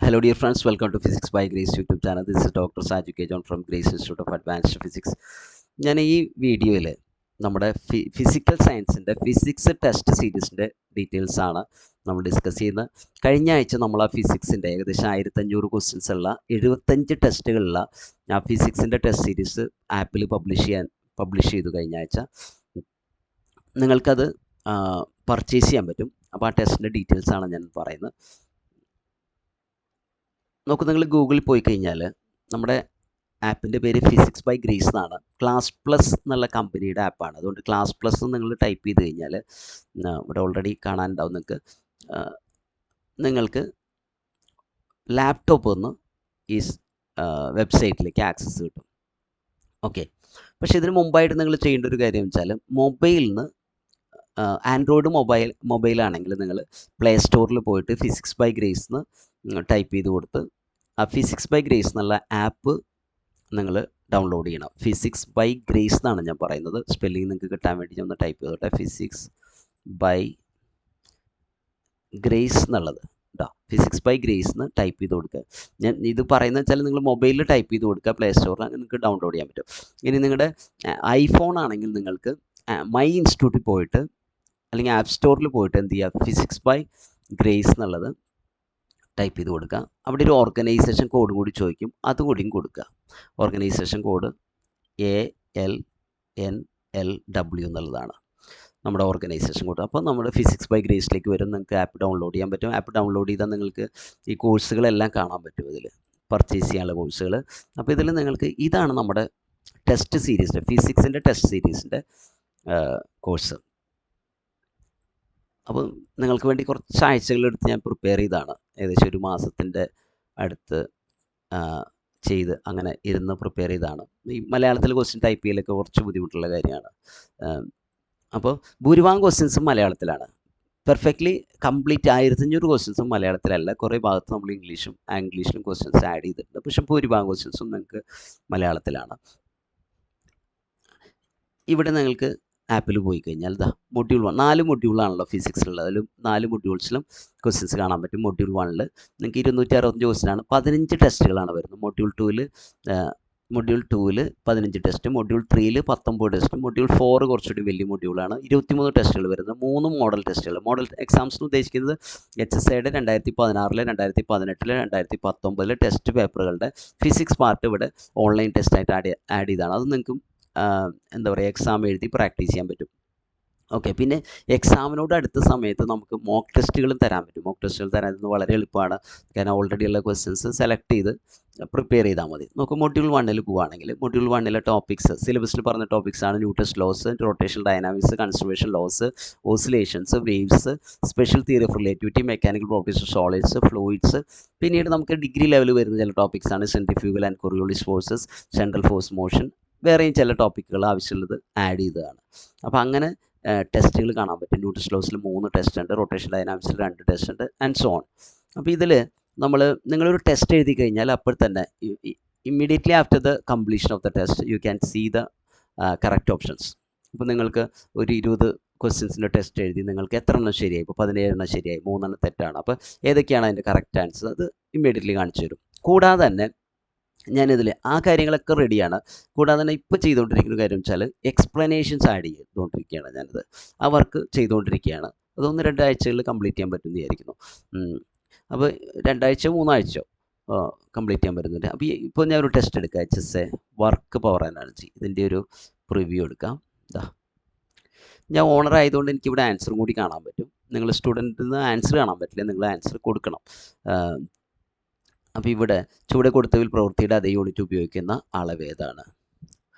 Hello, dear friends. Welcome to Physics by Grace YouTube channel. This is Dr. Saju K. John from Grace Institute of Advanced Physics. ഞാൻ ഈ വീഡിയോയിൽ നമ്മുടെ physical സയൻസിൻ്റെ physics test സീരീസിൻ്റെ details ആണ് നമ്മൾ discuss ചെയ്യുന്നത്. കഴിഞ്ഞ ആഴ്ച നമ്മൾ ആ ഫിസിക്സിൻ്റെ ഏകദേശം 1500 ക്വസ്റ്റ്യൻസ് ഉള്ള 75 ടെസ്റ്റുകളുള്ള ആ ഫിസിക്സിൻ്റെ ടെസ്റ്റ് സീരീസ് ആപ്പിൽ പബ്ലിഷ് ചെയ്തു. കഴിഞ്ഞ ആഴ്ച നിങ്ങൾക്കത് പർച്ചേസ് ചെയ്യാൻ പറ്റും. അപ്പോൾ ആ ടെസ്റ്റിൻ്റെ ഡീറ്റെയിൽസ് ആണ് ഞാൻ പറയുന്നത്. നോക്കൂ, നിങ്ങൾ ഗൂഗിളിൽ പോയി കഴിഞ്ഞാൽ നമ്മുടെ ആപ്പിൻ്റെ പേര് ഫിസിക്സ് ബൈ ഗ്രേസ് എന്നാണ്. ക്ലാസ് പ്ലസ് എന്നുള്ള കമ്പനിയുടെ ആപ്പാണ്. അതുകൊണ്ട് ക്ലാസ് പ്ലസ് നിങ്ങൾ ടൈപ്പ് ചെയ്ത് കഴിഞ്ഞാൽ ഇവിടെ ഓൾറെഡി കാണാനുണ്ടാവും നിങ്ങൾക്ക് ലാപ്ടോപ്പ് ഒന്ന് ഈ വെബ്സൈറ്റിലേക്ക് ആക്സസ് കിട്ടും. ഓക്കെ, പക്ഷേ ഇതിന് മുമ്പായിട്ട് നിങ്ങൾ ചെയ്യേണ്ട ഒരു കാര്യം വെച്ചാൽ മൊബൈലിൽ നിന്ന് ആൻഡ്രോയിഡ് മൊബൈലാണെങ്കിൽ നിങ്ങൾ പ്ലേ സ്റ്റോറിൽ പോയിട്ട് ഫിസിക്സ് ബൈ ഗ്രേസ് എന്ന് ടൈപ്പ് ചെയ്ത് കൊടുത്ത് ആ ഫിസിക്സ് ബൈ ഗ്രേസ് എന്നുള്ള ആപ്പ് നിങ്ങൾ ഡൗൺലോഡ് ചെയ്യണം. ഫിസിക്സ് ബൈ ഗ്രേസ് എന്നാണ് ഞാൻ പറയുന്നത്. സ്പെല്ലിംഗ് നിങ്ങൾക്ക് കിട്ടാൻ വേണ്ടി ഞാൻ ഒന്ന് ടൈപ്പ് ചെയ്തോട്ടെ. ഫിസിക്സ് ബൈ ഗ്രേസ് എന്നുള്ളത് കേട്ടോ. ഫിസിക്സ് ബൈ ഗ്രേസ് എന്ന് ടൈപ്പ് ചെയ്ത് കൊടുക്കുക. ഞാൻ ഇത് പറയുന്നത് വെച്ചാൽ നിങ്ങൾ മൊബൈലിൽ ടൈപ്പ് ചെയ്ത് കൊടുക്കുക, പ്ലേ സ്റ്റോറിൽ നിങ്ങൾക്ക് ഡൗൺലോഡ് ചെയ്യാൻ പറ്റും. ഇനി നിങ്ങളുടെ ഐഫോൺ ആണെങ്കിൽ നിങ്ങൾക്ക് മൈ ഇൻസ്റ്റിറ്റ്യൂട്ടിൽ പോയിട്ട് അല്ലെങ്കിൽ ആപ്പ് സ്റ്റോറിൽ പോയിട്ട് എന്ത് ചെയ്യുക, ഫിസിക്സ് ബൈ ഗ്രേസ് എന്നുള്ളത് ടൈപ്പ് ചെയ്ത് കൊടുക്കുക. അവിടെ ഒരു ഓർഗനൈസേഷൻ കോഡ് കൂടി ചോദിക്കും, അതുകൂടിയും കൊടുക്കുക. ഓർഗനൈസേഷൻ കോഡ് ALNLW എന്നുള്ളതാണ് നമ്മുടെ ഓർഗനൈസേഷൻ കോഡ്. അപ്പോൾ നമ്മുടെ ഫിസിക്സ് ബൈ ഗ്രേസിലേക്ക് വരും. നിങ്ങൾക്ക് ആപ്പ് ഡൗൺലോഡ് ചെയ്യാൻ പറ്റും. ആപ്പ് ഡൗൺലോഡ് ചെയ്താൽ നിങ്ങൾക്ക് ഈ കോഴ്സുകളെല്ലാം കാണാൻ പറ്റും. ഇതിൽ പർച്ചേസ് ചെയ്യാനുള്ള കോഴ്സുകൾ. അപ്പോൾ ഇതിൽ നിങ്ങൾക്ക് ഇതാണ് നമ്മുടെ ടെസ്റ്റ് സീരീസിൻ്റെ ഫിസിക്സിൻ്റെ ടെസ്റ്റ് സീരീസിൻ്റെ കോഴ്സ്. അപ്പോൾ നിങ്ങൾക്ക് വേണ്ടി കുറച്ച് ആഴ്ചകളെടുത്ത് ഞാൻ പ്രിപ്പയർ ചെയ്താണ്. ഏകദേശം ഒരു മാസത്തിൻ്റെ അടുത്ത് ചെയ്ത് അങ്ങനെ ഇരുന്ന് പ്രിപ്പയർ ചെയ്താണ്. ഈ മലയാളത്തിൽ ക്വസ്റ്റ്യൻ ടൈപ്പ് ചെയ്യലൊക്കെ കുറച്ച് ബുദ്ധിമുട്ടുള്ള കാര്യമാണ്. അപ്പോൾ ഭൂരിഭാഗം ക്വസ്റ്റ്യൻസും മലയാളത്തിലാണ്. പെർഫെക്റ്റ്ലി കംപ്ലീറ്റ് 1500 ക്വസ്റ്റ്യൻസും മലയാളത്തിലല്ല. കുറേ ഭാഗത്ത് നമ്മൾ ഇംഗ്ലീഷിലും ക്വസ്റ്റ്യൻസ് ആഡ് ചെയ്തിട്ടുണ്ട്. പക്ഷേ ഭൂരിഭാഗം ക്വസ്റ്റ്യൻസും നിങ്ങൾക്ക് മലയാളത്തിലാണ്. ഇവിടെ നിങ്ങൾക്ക് ആപ്പിൽ പോയി കഴിഞ്ഞാൽ മൊഡ്യൂൾ 1 4 മൊഡ്യൂളാണല്ലോ ഫിസിക്സിലുള്ളത്. അതിലും 4 മൊഡ്യൂൾസിലും ക്വസ്റ്റ്യൻസ് കാണാൻ പറ്റും. മൊഡ്യൂൾ 1 നിങ്ങൾക്ക് 265 ക്വസ്റ്റ്യനാണ്. 15 ടെസ്റ്റുകളാണ് വരുന്നത്. Module 2 15 test, module 3 19 test, module 4 കുറച്ചുകൂടി വലിയ മൊഡ്യൂളാണ്. 23 ടെസ്റ്റുകൾ വരുന്നത്. 3 മോഡൽ ടെസ്റ്റുകൾ. മോഡൽ എക്സാംസ് എന്ന് ഉദ്ദേശിക്കുന്നത് HSIയുടെ 2016, 2018, 2019 ടെസ്റ്റ് പേപ്പറുകളുടെ ഫിസിക്സ് പാർട്ട് ഇവിടെ ഓൺലൈൻ ടെസ്റ്റായിട്ട് ആഡ് ചെയ്താണ്. അത് നിങ്ങൾക്കും എന്താ പറയുക, എക്സാം എഴുതി പ്രാക്ടീസ് ചെയ്യാൻ പറ്റും. ഓക്കെ, പിന്നെ എക്സാമിനോട് അടുത്ത സമയത്ത് നമുക്ക് മോക്ക് ടെസ്റ്റുകളും തരാൻ പറ്റും. മോക്ക് ടെസ്റ്റുകൾ തരാൻ വളരെ എളുപ്പമാണ്. കാരണം ഓൾറെഡി ഉള്ള ക്വസ്റ്റ്യൻസ് സെലക്ട് ചെയ്ത് പ്രിപ്പയർ ചെയ്താൽ മതി. നമുക്ക് മൊഡ്യൂൾ 1 പോവുകയാണെങ്കിൽ മൊഡ്യൂൾ 1 ടോപ്പിക്സ് സിലബസിൽ പറഞ്ഞ ടോപ്പിക്സാണ്. Newton's laws, rotational dynamics, conservation laws, oscillations, waves, special theory of relativity, mechanical properties of solids, fluids. പിന്നീട് നമുക്ക് ഡിഗ്രി ലെവൽ വരുന്ന ചില ടോപ്പിക്സാണ്. Centrifugal and Coriolis forces, central force motion. വേറെയും ചില ടോപ്പിക്കുകൾ ആവശ്യമുള്ളത് ആഡ് ചെയ്തതാണ്. അപ്പോൾ അങ്ങനെ ടെസ്റ്റുകൾ കാണാൻ പറ്റും. ന്യൂട്ടൺസ് ലോസിൽ 3 ടെസ്റ്റ് ഉണ്ട്, റൊട്ടേഷൻ ഡൈനാമിക്സിൽ 2 ടെസ്റ്റ് ഉണ്ട്, ആൻഡ് സോ ഓൺ. അപ്പോൾ ഇതിൽ നിങ്ങളൊരു ടെസ്റ്റ് എഴുതി കഴിഞ്ഞാൽ അപ്പോൾ തന്നെ immediately after the completion of the test you can see the correct options. ഇപ്പോൾ നിങ്ങൾക്ക് ഒരു 20 ക്വസ്റ്റ്യൻസിൻ്റെ ടെസ്റ്റ് എഴുതി നിങ്ങൾക്ക് എത്ര എണ്ണം ശരിയായി? ഇപ്പോൾ 17 എണ്ണം ശരിയായി, 3 എണ്ണം തെറ്റാണ്. അപ്പോൾ ഏതൊക്കെയാണ് അതിൻ്റെ കറക്റ്റ് ആൻസർ അത് ഇമ്മീഡിയറ്റ്ലി കാണിച്ചു തരും. കൂടാതെ തന്നെ ഞാനിതിൽ ആ കാര്യങ്ങളൊക്കെ റെഡിയാണ്. കൂടാതെ തന്നെ ഇപ്പോൾ ചെയ്തുകൊണ്ടിരിക്കുന്ന കാര്യം വെച്ചാൽ എക്സ്പ്ലനേഷൻസ് ആഡ് ചെയ്തുകൊണ്ടിരിക്കുകയാണ്. ഞാനിത് ആ വർക്ക് ചെയ്തുകൊണ്ടിരിക്കുകയാണ്. അത് 1-2 ആഴ്ചകളിൽ കംപ്ലീറ്റ് ചെയ്യാൻ പറ്റുമെന്ന് വിചാരിക്കുന്നു. അപ്പോൾ 2 ആഴ്ചയോ 3 ആഴ്ചയോ കംപ്ലീറ്റ് ചെയ്യാൻ പറ്റുന്നുണ്ട്. അപ്പോൾ ഇപ്പോൾ ഞാൻ ഒരു ടെസ്റ്റ് എടുക്കാം. HSA work power energy. ഇതിൻ്റെ ഒരു പ്രിവ്യൂ എടുക്കാം. ഞാൻ ഓണർ ആയതുകൊണ്ട് എനിക്കിവിടെ ആൻസറും കൂടി കാണാൻ പറ്റും. നിങ്ങൾ സ്റ്റുഡൻറ്റിൽ നിന്ന് ആൻസർ കാണാൻ പറ്റില്ല, നിങ്ങൾ ആൻസർ കൊടുക്കണം. അപ്പോൾ ഇവിടെ ചുവടെ കൊടുത്തതിൽ പ്രവൃത്തിയുടെ അതേ യൂണിറ്റ് ഉപയോഗിക്കുന്ന അളവ് ഏതാണ്?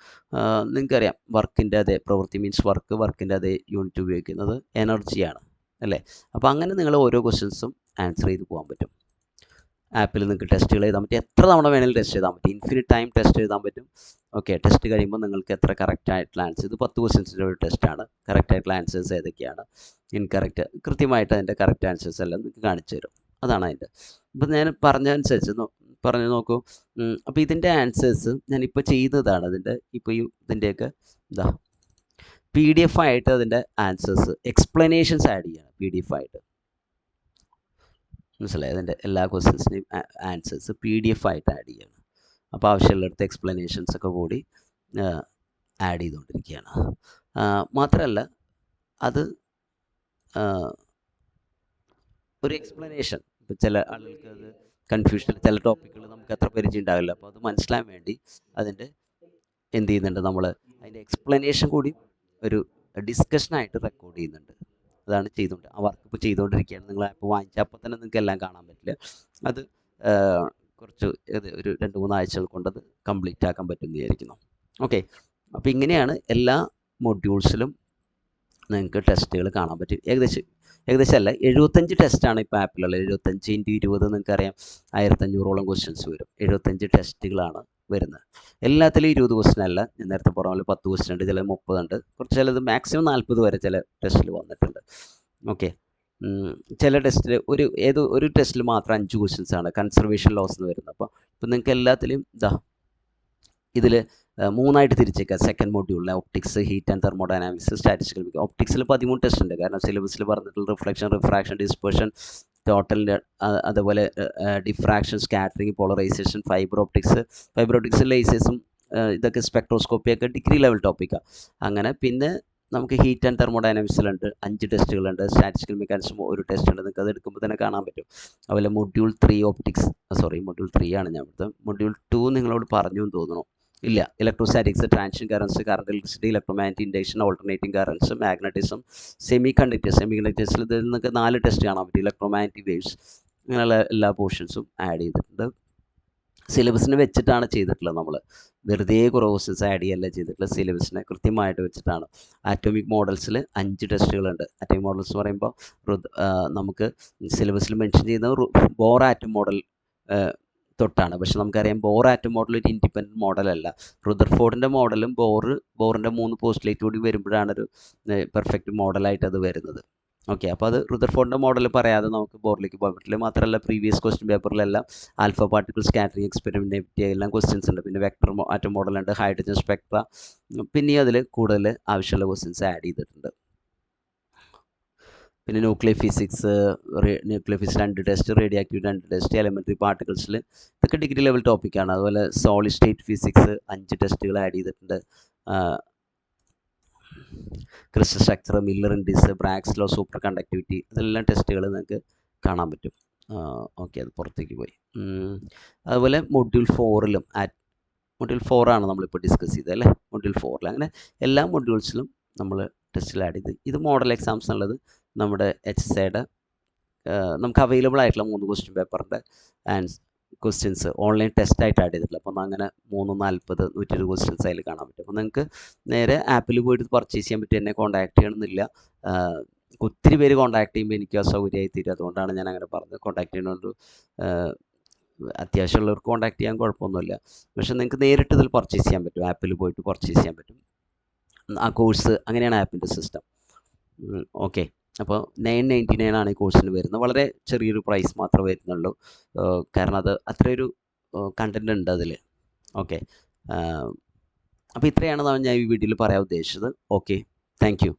നിങ്ങൾക്കറിയാം, വർക്കിൻ്റെ അതേ പ്രവൃത്തി മീൻസ് വർക്കിൻ്റെ അതേ യൂണിറ്റ് ഉപയോഗിക്കുന്നത് എനർജിയാണ് അല്ലേ? അപ്പോൾ അങ്ങനെ നിങ്ങൾ ഓരോ ക്വസ്റ്റ്യൻസും ആൻസർ ചെയ്ത് പോകാൻ പറ്റും. ആപ്പിൽ നിങ്ങൾക്ക് ടെസ്റ്റുകൾ എഴുതാൻ പറ്റും. എത്ര തവണ വേണമെങ്കിലും ടെസ്റ്റ് എഴുതാൻ പറ്റും. ഇൻഫിനിറ്റ് ടൈം ടെസ്റ്റ് എഴുതാൻ പറ്റും. ഓക്കെ, ടെസ്റ്റ് കഴിയുമ്പോൾ നിങ്ങൾക്ക് എത്ര കറക്റ്റ് ആയിട്ടുള്ള ആൻസർ, ഇത് 10 ക്വസ്റ്റ്യൻസിൻ്റെ ഒരു ടെസ്റ്റാണ്. കറക്റ്റ് ആയിട്ടുള്ള ആൻസേഴ്സ് ഏതൊക്കെയാണ്, ഇൻകറക്റ്റ്, കൃത്യമായിട്ട് അതിൻ്റെ കറക്റ്റ് ആൻസേഴ്സ് എല്ലാം നിങ്ങൾക്ക് കാണിച്ചു തരും. അതാണ് അതിൻ്റെ. ഇപ്പം ഞാൻ പറഞ്ഞതനുസരിച്ച് പറഞ്ഞു നോക്കൂ. അപ്പോൾ ഇതിൻ്റെ ആൻസേഴ്സ് ഞാനിപ്പോൾ ചെയ്യുന്നതാണ്. ഇതിൻ്റെയൊക്കെ PDF ആയിട്ട് അതിൻ്റെ ആൻസേഴ്സ് എക്സ്പ്ലനേഷൻസ് ആഡ് ചെയ്യണം PDF ആയിട്ട്. മനസ്സിലായി? അതിൻ്റെ എല്ലാ ക്വസ്റ്റ്യൻസിൻ്റെയും ആൻസേഴ്സ് PDF ആയിട്ട് ആഡ് ചെയ്യണം. അപ്പോൾ ആവശ്യമുള്ളിടത്ത് എക്സ്പ്ലനേഷൻസ് ഒക്കെ കൂടി ആഡ് ചെയ്തുകൊണ്ടിരിക്കുകയാണ്. മാത്രമല്ല അത് ഒരു എക്സ്പ്ലനേഷൻ, ഇപ്പോൾ ചില ആളുകൾക്ക് അത് കൺഫ്യൂഷൻ, ചില ടോപ്പിക്കുകൾ നമുക്ക് അത്ര പരിചയം ഉണ്ടാവില്ല. അപ്പോൾ അത് മനസ്സിലാൻ വേണ്ടി അതിൻ്റെ എന്ത് ചെയ്യുന്നുണ്ട്, നമ്മൾ അതിൻ്റെ എക്സ്പ്ലനേഷൻ കൂടി ഒരു ഡിസ്കഷനായിട്ട് റെക്കോർഡ് ചെയ്യുന്നുണ്ട്. അതാണ് ചെയ്തുകൊണ്ട് ആ വർക്ക് ഇപ്പോൾ ചെയ്തുകൊണ്ടിരിക്കുകയാണ്. നിങ്ങൾ ആപ്പ് വാങ്ങിച്ചാൽ അപ്പോൾ തന്നെ നിങ്ങൾക്ക് എല്ലാം കാണാൻ പറ്റില്ല. അത് കുറച്ച് ഒരു 2-3 ആഴ്ചകൾ കൊണ്ടത് കംപ്ലീറ്റ് ആക്കാൻ പറ്റുമെന്ന് വിചാരിക്കുന്നു. ഓക്കെ, അപ്പോൾ ഇങ്ങനെയാണ് എല്ലാ മൊഡ്യൂൾസിലും നിങ്ങൾക്ക് ടെസ്റ്റുകൾ കാണാൻ പറ്റും. ഏകദേശം അല്ല, 75 ടെസ്റ്റാണ് ഇപ്പോൾ ആപ്പിലുള്ളത്. 75 × 20 നിങ്ങൾക്കറിയാം, 1500ഓളം ക്വസ്റ്റ്യൻസ് വരും. 75 ടെസ്റ്റുകളാണ് വരുന്നത്. എല്ലാത്തിലും 20 ക്വസ്റ്റ്യൻ അല്ല, ഞാൻ നേരത്തെ പറഞ്ഞ പോലെ 10 ക്വസ്റ്റ്യൻ ഉണ്ട്, ചില 30 ഉണ്ട്, കുറച്ച് ചിലത് മാക്സിമം 40 വരെ ചില ടെസ്റ്റിൽ വന്നിട്ടുണ്ട്. ഓക്കെ, ചില ടെസ്റ്റിൽ ഒരു ടെസ്റ്റിൽ മാത്രം 5 ക്വസ്റ്റ്യൻസ് ആണ് കൺസർവേഷൻ ലോസ് എന്ന് വരുന്നത്. അപ്പോൾ ഇപ്പം നിങ്ങൾക്ക് എല്ലാത്തിലും ഇതിൽ 3ആയിട്ട് തിരിച്ചേക്കാം. സെക്കൻഡ് മൊഡ്യൂളിലെ optics, heat and thermodynamics, statistical mechanics. ഒപ്റ്റിക്സിൽ 13 ടെസ്റ്റ് ഉണ്ട്, കാരണം സിലബസിൽ പറഞ്ഞിട്ടുള്ള റിഫ്ലക്ഷൻ, റിഫ്രാക്ഷൻ, ഡിസ്പെർഷൻ, ടോട്ടലിൻ്റെ, അതുപോലെ diffraction, scattering, polarisation, fibre optics ലേസേഴ്സും ഇതൊക്കെ സ്പെക്ട്രോസ്കോപ്പിയൊക്കെ ഡിഗ്രി ലെവൽ ടോപ്പിക്കാണ്. അങ്ങനെ പിന്നെ നമുക്ക് ഹീറ്റ് ആൻഡ് തെർമോഡൈനാമിക്സിലുണ്ട് 5 ടെസ്റ്റുകളുണ്ട്. സ്റ്റാറ്റിസ്റ്റിക്കൽ മെക്കാനിക്സും ഒരു ടെസ്റ്റ് ഉണ്ട്, നിങ്ങൾക്ക് അത് എടുക്കുമ്പോൾ തന്നെ കാണാൻ പറ്റും. അതുപോലെ മൊഡ്യൂൾ 3 മൊഡ്യൂൾ 3 ആണ് ഞാൻ എടുത്തത്. മൊഡ്യൂൾ 2 നിങ്ങളോട് പറഞ്ഞു എന്ന് തോന്നുന്നു. ഇല്ല, electrostatics, transient currents, current electricity, electromagnetic induction, alternating currents, magnetism, semi കണ്ടക്ടേഴ്സിൽ ഇതിൽ നിങ്ങൾക്ക് 4 ടെസ്റ്റ് കാണാൻ പറ്റും. ഇലക്ട്രോമാഗ്നറ്റിക് വേവ്സ്, അങ്ങനെയുള്ള എല്ലാ പോർഷൻസും ആഡ് ചെയ്തിട്ടുണ്ട്. സിലബസിനെ വെച്ചിട്ടാണ് ചെയ്തിട്ടുള്ളത്. നമ്മൾ വെറുതെ കുറേ ക്വസ്റ്റ്യൻസ് ആഡ് ചെയ്യല്ല ചെയ്തിട്ടുള്ളത്, സിലബസിനെ കൃത്യമായിട്ട് വെച്ചിട്ടാണ്. ആറ്റോമിക് മോഡൽസിൽ 5 ടെസ്റ്റുകളുണ്ട്. ആറ്റോമിക് മോഡൽസ് എന്ന് പറയുമ്പോൾ നമുക്ക് സിലബസിൽ മെൻഷൻ ചെയ്യുന്ന ബോർ ആറ്റം മോഡൽ തൊട്ടാണ്. പക്ഷെ നമുക്കറിയാം ബോർ ആറ്റം മോഡൽ ഒരു ഇൻഡിപെൻഡൻറ്റ് മോഡലല്ല. റുദർഫോർഡിൻ്റെ മോഡലും ബോറിൻ്റെ 3 പോസ്റ്റുലേറ്റ് കൂടി വരുമ്പോഴാണ് ഒരു പെർഫെക്റ്റ് മോഡലായിട്ട് അത് വരുന്നത്. ഓക്കെ, അപ്പോൾ അത് റുദർഫോർഡിൻ്റെ മോഡൽ പറയാതെ നമുക്ക് ബോറിലേക്ക് പോകാൻ പറ്റില്ല. മാത്രമല്ല പ്രീവിയസ് ക്വസ്റ്റ്യൻ പേപ്പറിലെല്ലാം ആൽഫ പാർട്ടിക്കിൾ സ്കാറ്ററിംഗ് എക്സ്പെരിമെൻറ്റിനെ പറ്റി എല്ലാം ക്വസ്റ്റ്യൻസ് ഉണ്ട്. പിന്നെ വെക്ടർ ആറ്റം മോഡലുണ്ട്, ഹൈഡ്രജൻ സ്പെക്ട്ര, പിന്നെയും അതിൽ കൂടുതൽ ആവശ്യമുള്ള ക്വസ്റ്റ്യൻസ് ആഡ് ചെയ്തിട്ടുണ്ട്. പിന്നെ nuclear physics 2 test, radio active 2 test, elementary പാർട്ടിക്കിൾസിൽ ഇതൊക്കെ ഡിഗ്രി ലെവൽ ടോപ്പിക്കാണ്. അതുപോലെ സോളിഡ് സ്റ്റേറ്റ് ഫിസിക്സ് 5 ടെസ്റ്റുകൾ ആഡ് ചെയ്തിട്ടുണ്ട്. Crystal structure, Miller indices, Bragg's law, super conductivity, ഇതെല്ലാം ടെസ്റ്റുകൾ നിങ്ങൾക്ക് കാണാൻ പറ്റും. ഓക്കെ, അത് പുറത്തേക്ക് പോയി. അതുപോലെ മൊഡ്യൂൾ 4 ആണ് നമ്മളിപ്പോൾ ഡിസ്കസ് ചെയ്തത് അല്ലേ. മൊഡ്യൂൾ 4 അങ്ങനെ എല്ലാ മൊഡ്യൂൾസിലും നമ്മൾ ടെസ്റ്റിൽ ആഡ് ചെയ്ത്, ഇത് മോഡൽ എക്സാംസ് എന്നുള്ളത് നമ്മുടെ HSIയുടെ നമുക്ക് അവൈലബിൾ ആയിട്ടുള്ള 3 ക്വസ്റ്റ്യൻ പേപ്പറിൻ്റെ ക്വസ്റ്റ്യൻസ് ഓൺലൈൻ ടെസ്റ്റായിട്ട് ആഡ് ചെയ്തിട്ടില്ല. അപ്പോൾ അങ്ങനെ 340 120 ക്വസ്റ്റ്യൻസ് അതിൽ കാണാൻ പറ്റും. അപ്പോൾ നിങ്ങൾക്ക് നേരെ ആപ്പിൽ പോയിട്ട് പർച്ചേസ് ചെയ്യാൻ പറ്റും. എന്നെ കോൺടാക്ട് ചെയ്യണമെന്നില്ല. ഒത്തിരി പേര് കോൺടാക്ട് ചെയ്യുമ്പോൾ എനിക്ക് അസൗകര്യമായി തീരും. അതുകൊണ്ടാണ് ഞാൻ അങ്ങനെ പറഞ്ഞത്. കോൺടാക്ട് ചെയ്യണോണ്ട് അത്യാവശ്യമുള്ളവർക്ക് കോൺടാക്ട് ചെയ്യാൻ കുഴപ്പമൊന്നുമില്ല. പക്ഷേ നിങ്ങൾക്ക് നേരിട്ട് ഇതിൽ പർച്ചേസ് ചെയ്യാൻ പറ്റും. ആപ്പിൽ പോയിട്ട് പർച്ചേസ് ചെയ്യാൻ പറ്റും. ആ കോഴ്സ് അങ്ങനെയാണ് ആപ്പിൻ്റെ സിസ്റ്റം. ഓക്കെ, അപ്പോൾ 999 ആണ് ഈ കോഴ്സിന് വരുന്നത്. വളരെ ചെറിയൊരു പ്രൈസ് മാത്രമേ വരുന്നുള്ളൂ. കാരണം അത് അത്രയൊരു കണ്ടൻറ് ഉണ്ട് അതിൽ. ഓക്കെ, അപ്പോൾ ഇത്രയാണ് ഞാൻ ഈ വീഡിയോയിൽ പറയാൻ ഉദ്ദേശിച്ചത്. Okay, thank you.